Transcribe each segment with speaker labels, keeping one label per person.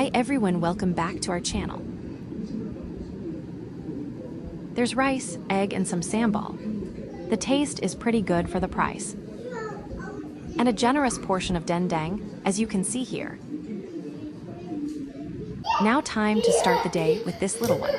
Speaker 1: Hi everyone, welcome back to our channel. There's rice, egg, and some sambal. The taste is pretty good for the price. And a generous portion of dendeng, as you can see here. Now time to start the day with this little one.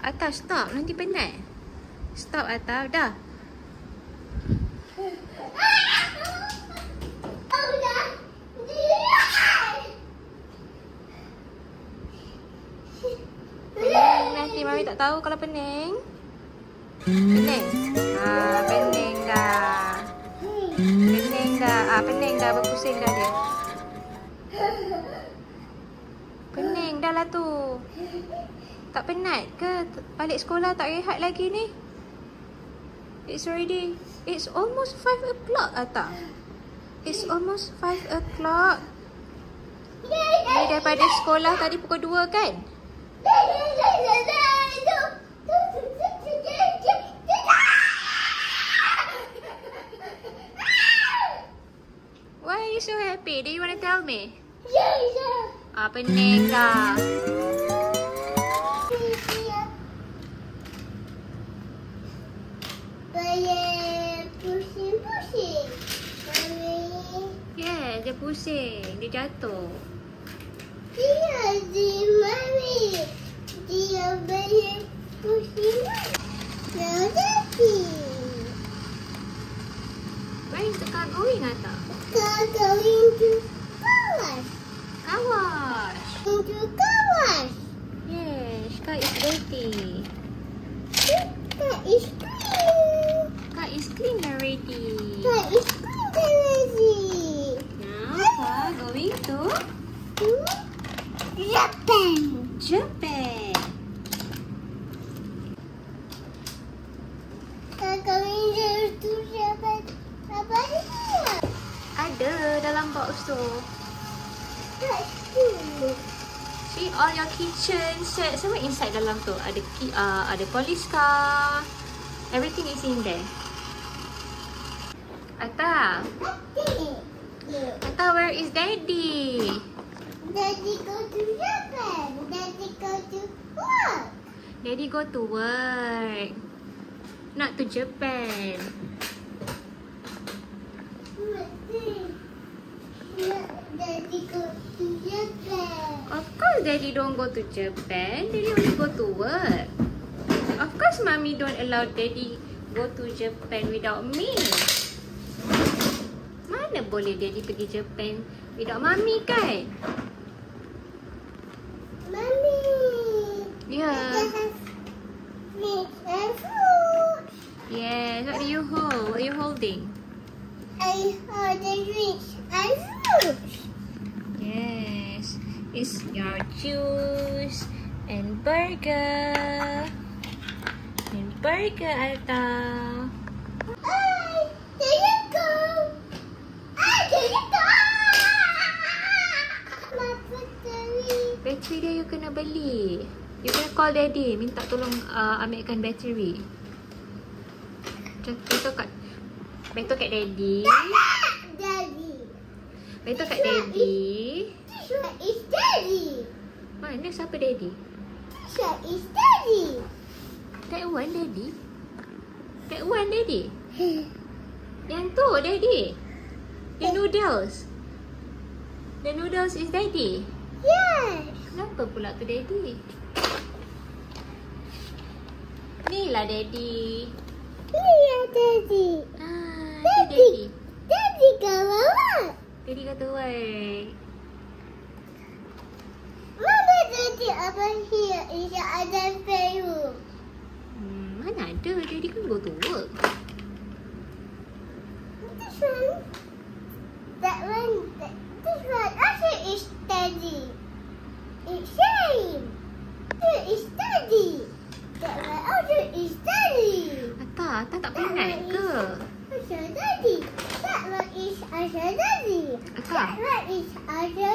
Speaker 2: Atta, stop. Nanti penat. Stop, Atta. Dah. Nanti Mami tak tahu kalau pening. Pening? Pening dah. Pening dah. Pening dah. Berpusing dah dia. Pening dah lah tu. Tak penat ke? Balik sekolah tak rehat lagi ni? It's almost 5 o'clock, Atta. It's almost 5 o'clock. Ni daripada sekolah tadi pukul 2 kan? Why are you so happy? Do you want to tell me? Pening dah.
Speaker 3: Pusing.
Speaker 2: Yeah, dia pusing. Dia jatuh.
Speaker 3: Dia Mami. Dia banyak pusing. Now daddy.
Speaker 2: Where is the car going, Atta?
Speaker 3: Car going to Kawash.
Speaker 2: Kawash.
Speaker 3: Into Kawash.
Speaker 2: Yes, car is ready.
Speaker 3: Car is clean.
Speaker 2: Car is clean already.
Speaker 3: Car is clean already.
Speaker 2: Now, car going to
Speaker 3: Japan.
Speaker 2: Japan.
Speaker 3: Car going to Japan. Apa dia?
Speaker 2: Ada dalam box tu.
Speaker 3: Car is
Speaker 2: See all your kitchen set semua inside dalam tu. Ada police car. Everything is in there. Atta. Atta, where is Daddy?
Speaker 3: Daddy go to Japan. Daddy go to work.
Speaker 2: Daddy go to work. Not to Japan.
Speaker 3: Daddy go to Japan.
Speaker 2: Of course Daddy don't go to Japan. Daddy only go to work. Of course Mommy don't allow Daddy go to Japan without me. Mana boleh Daddy pergi Japan without Mommy kan?
Speaker 3: Mommy.
Speaker 2: Yeah.
Speaker 3: Fish and fruit.
Speaker 2: Yes. What do you hold? What are you holding?
Speaker 3: I hold the fish and fruit.
Speaker 2: Yes. It's your juice and burger. And burger, Atta.
Speaker 3: There you go. There you go. My battery.
Speaker 2: Bateri dia you kena beli. You kena call Daddy. Minta tolong ambilkan bateri. Betul kat Daddy.
Speaker 3: Daddy.
Speaker 2: Betul kat Daddy.
Speaker 3: This one is Daddy.
Speaker 2: Mana siapa Daddy?
Speaker 3: This one is Daddy.
Speaker 2: That one Daddy. That one Daddy. Yang tu Daddy. The noodles. The noodles is Daddy.
Speaker 3: Yes.
Speaker 2: Kenapa pula tu Daddy? Ni lah Daddy.
Speaker 3: Here, Daddy.
Speaker 2: Itu Daddy.
Speaker 3: Daddy go work.
Speaker 2: Daddy go to work.
Speaker 3: Mama, Daddy over here is the other bedroom.
Speaker 2: Mana ada? Daddy kan go to work.
Speaker 3: This one. That one. This one also is Daddy. It's same. This is Daddy. That one also is Daddy.
Speaker 2: Atta tak penat ke?
Speaker 3: Also Daddy. That one is also Daddy.
Speaker 2: Atta.
Speaker 3: That one is also.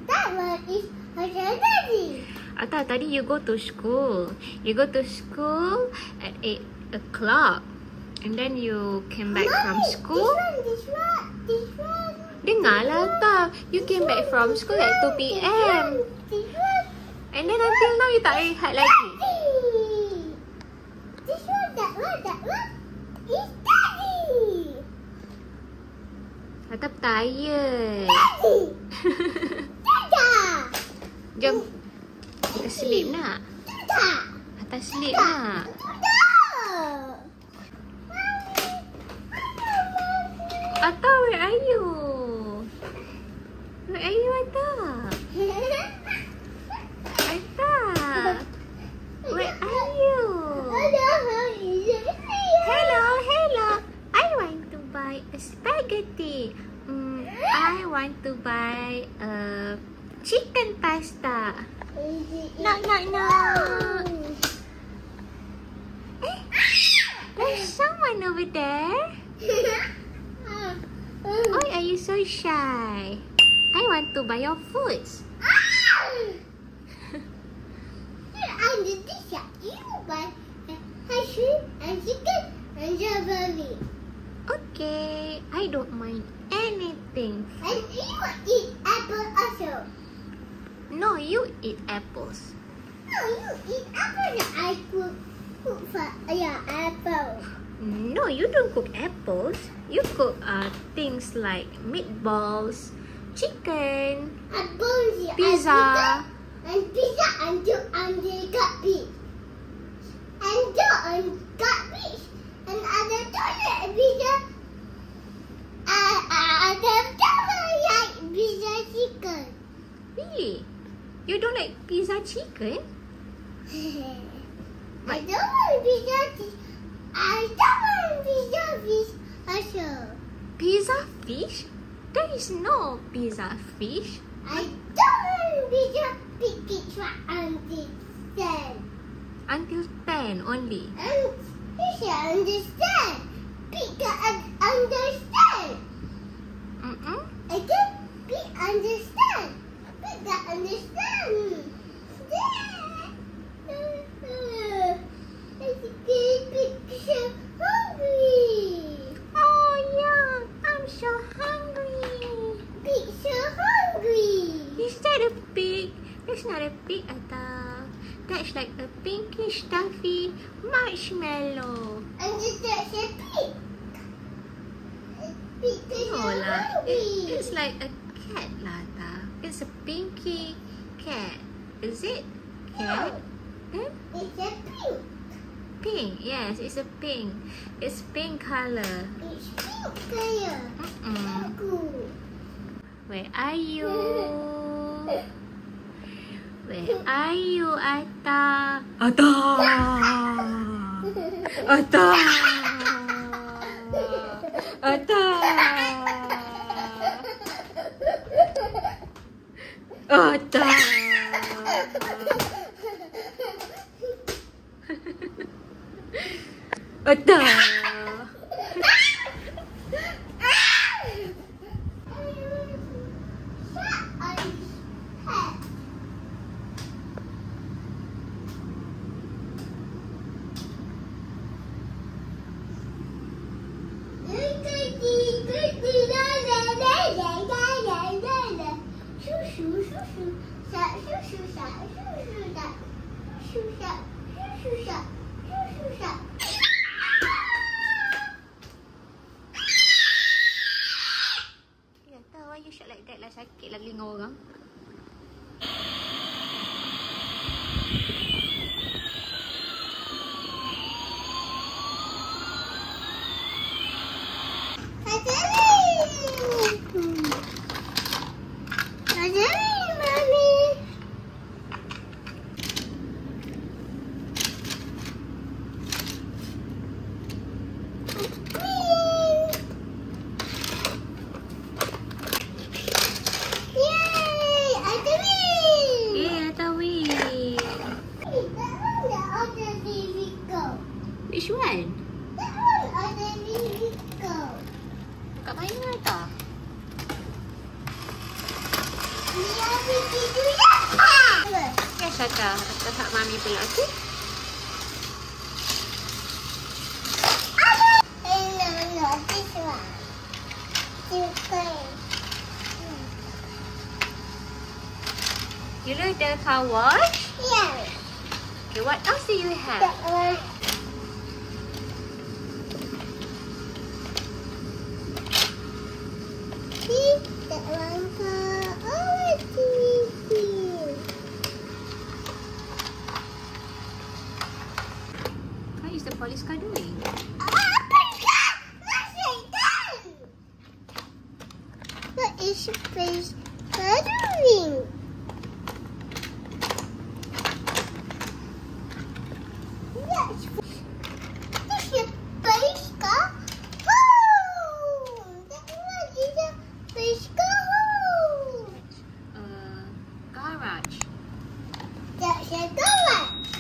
Speaker 3: That one is also Daddy.
Speaker 2: Ata, tadi you go to school. You go to school at 8 o'clock. And then you came back from school.
Speaker 3: This one.
Speaker 2: Dengarlah, Ata. You came back from school at 2 p.m.
Speaker 3: This one.
Speaker 2: And then until now, you tak rehat lagi.
Speaker 3: This one, that one. It's Daddy.
Speaker 2: Ata tired.
Speaker 3: Daddy. Dada.
Speaker 2: Jom. Kita sleep nak.
Speaker 3: Dada.
Speaker 2: Ata sleep nak. Ata, where are you? Where are you, Ata? Ata, where are you? Hello. I want to buy a spaghetti. I want to buy a chicken pasta. Knock. There's someone over there. Why are you so shy? I want to buy your foods.
Speaker 3: And this you buy shrimp and chicken and strawberry.
Speaker 2: Okay, I don't mind anything.
Speaker 3: And you eat apple also.
Speaker 2: No, you eat apples.
Speaker 3: No, you eat apple. I cook for apple.
Speaker 2: No, you don't cook apples. You cook things like meatballs, chicken, pizza.
Speaker 3: And pizza and got beef. And got beef. And other toilet pizza. Other toilet like pizza chicken.
Speaker 2: Really? You don't like pizza chicken?
Speaker 3: I don't want pizza chicken. I don't want pizza fish also.
Speaker 2: Pizza fish? There is no pizza fish.
Speaker 3: I don't want pizza fish until 10.
Speaker 2: Until 10 only.
Speaker 3: And you should understand. Pizza understand. Again, understand. Pizza understand. Pizza hungry.
Speaker 2: Oh yeah, I'm so hungry.
Speaker 3: Pizza hungry.
Speaker 2: Is that a pig? That's not a pig, Ata. That's like a pinkish stuffy marshmallow.
Speaker 3: And that's a pig.
Speaker 2: No lah, it's like a cat lah, Ata. It's a pinky cat. Is it cat?
Speaker 3: It's a pink.
Speaker 2: Pink, yes, it's a pink. It's pink color.
Speaker 3: It's pink color. Cool.
Speaker 2: Where are you? Where are you, Ata? Ata! Ata! Ata! Ata! Ata! Why you shout like that lah? Sakit lah telinga orang. Which one?
Speaker 3: That one ada Nico.
Speaker 2: Kat mana tak?
Speaker 3: Dia pergi dulu.
Speaker 2: Shata. Tetap Mami pula, okey?
Speaker 3: No, this one.
Speaker 2: You like the car wash?
Speaker 3: Yes.
Speaker 2: Okay, what else do you have?
Speaker 3: That one. See? That one car. Oh, it's easy.
Speaker 2: What is the police car doing?
Speaker 3: What is your face doing? Yes. This is face car. Oh, that one is a face car.
Speaker 2: Garage.
Speaker 3: That's a garage.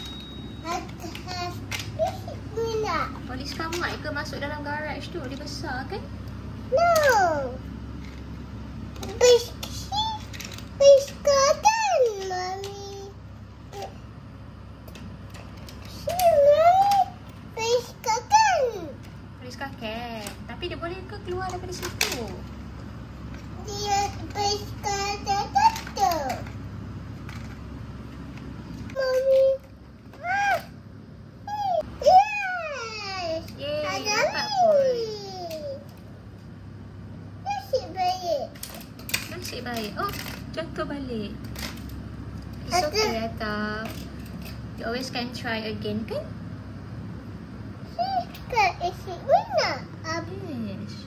Speaker 3: That has this window.
Speaker 2: Polis car muat ke masuk dalam garage tu? Dia besar kan?
Speaker 3: No. Face car kan, Mami. See, Mami. Face car kan.
Speaker 2: Polis car can. Tapi dia boleh ke keluar daripada situ?
Speaker 3: Dia face car tertutup. Mami. Ah. Yes.
Speaker 2: Yeay,
Speaker 3: Ada
Speaker 2: dapat
Speaker 3: ni.
Speaker 2: pun.
Speaker 3: Nasib baik.
Speaker 2: Nasib baik. Oh, jatuh balik. It's
Speaker 3: Ada.
Speaker 2: okay, Atta. You always can try again, kan?
Speaker 3: See, kat isi window.
Speaker 2: Yes.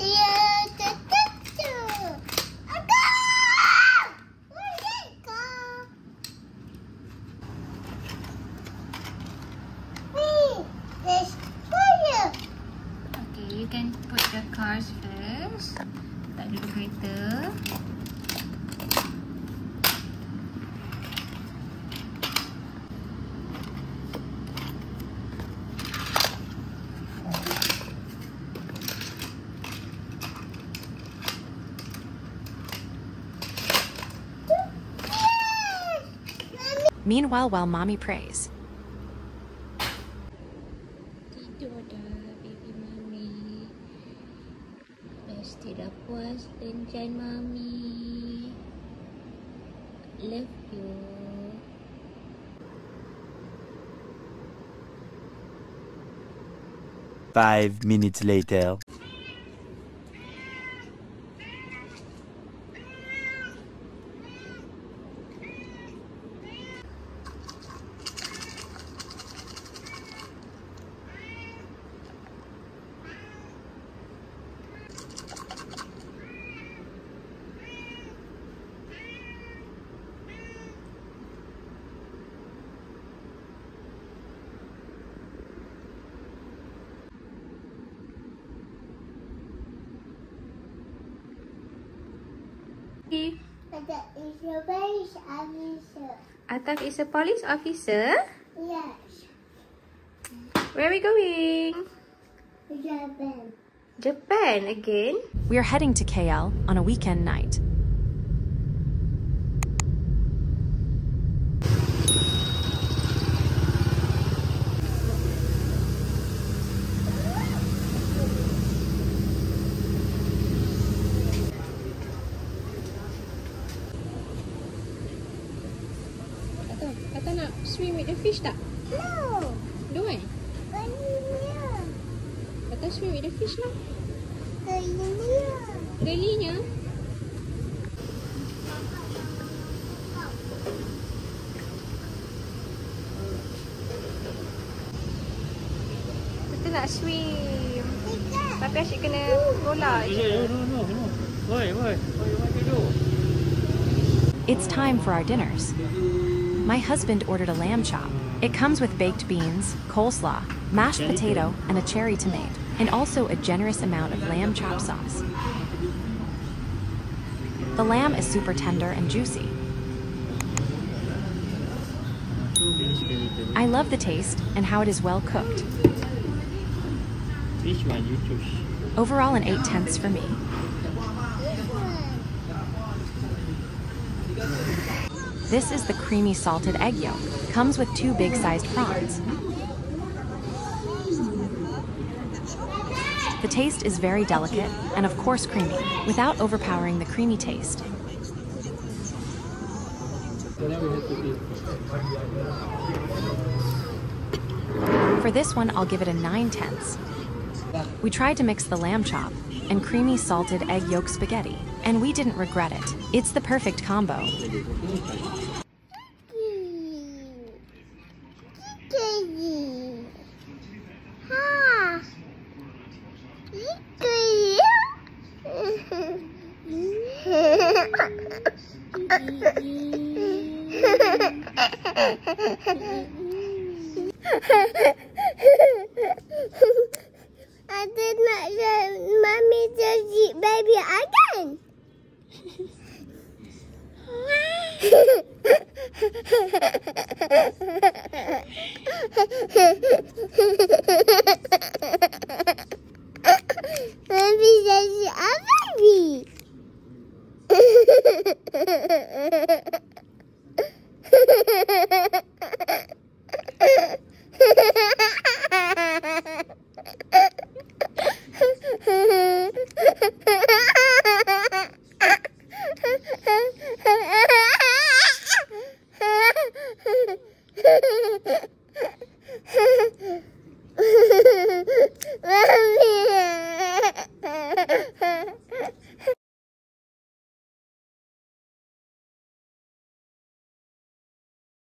Speaker 3: Dia tertutup. Agak! Where's it go? There's fire.
Speaker 2: Okay, you can put the cars first. Tak dulu kereta.
Speaker 1: Meanwhile, while Mommy prays,
Speaker 2: Tidur dah, baby Mami. Pasti dah puas dengan Mami. Love you.
Speaker 4: Five minutes later.
Speaker 3: That is a police officer.
Speaker 2: Ataf is a police officer.
Speaker 3: Yes.
Speaker 2: Where are we going?
Speaker 3: Japan.
Speaker 2: Japan again?
Speaker 1: we are heading to KL on a weekend night.
Speaker 2: Atau nak swim with the fish tak?
Speaker 3: No.
Speaker 2: Don't want?
Speaker 3: Kayunya.
Speaker 2: Atau swim with the fish lah.
Speaker 3: Kayunya.
Speaker 2: Galinya. Kita nak swim. Tapi asyik kena bola je.
Speaker 5: No. Why you do?
Speaker 1: It's time for our dinners. My husband ordered a lamb chop. It comes with baked beans, coleslaw, mashed potato, and a cherry tomato, and also a generous amount of lamb chop sauce. The lamb is super tender and juicy. I love the taste and how it is well cooked.
Speaker 5: Which one you choose?
Speaker 1: Overall, an 8/10 for me. This is the creamy salted egg yolk. Comes with 2 big-sized prawns. The taste is very delicate and of course creamy, without overpowering the creamy taste.
Speaker 5: So now we have to eat.
Speaker 1: For this one, I'll give it a 9/10. We tried to mix the lamb chop and creamy salted egg yolk spaghetti, and we didn't regret it. It's the perfect combo.
Speaker 3: I did not let Mommy just eat baby again.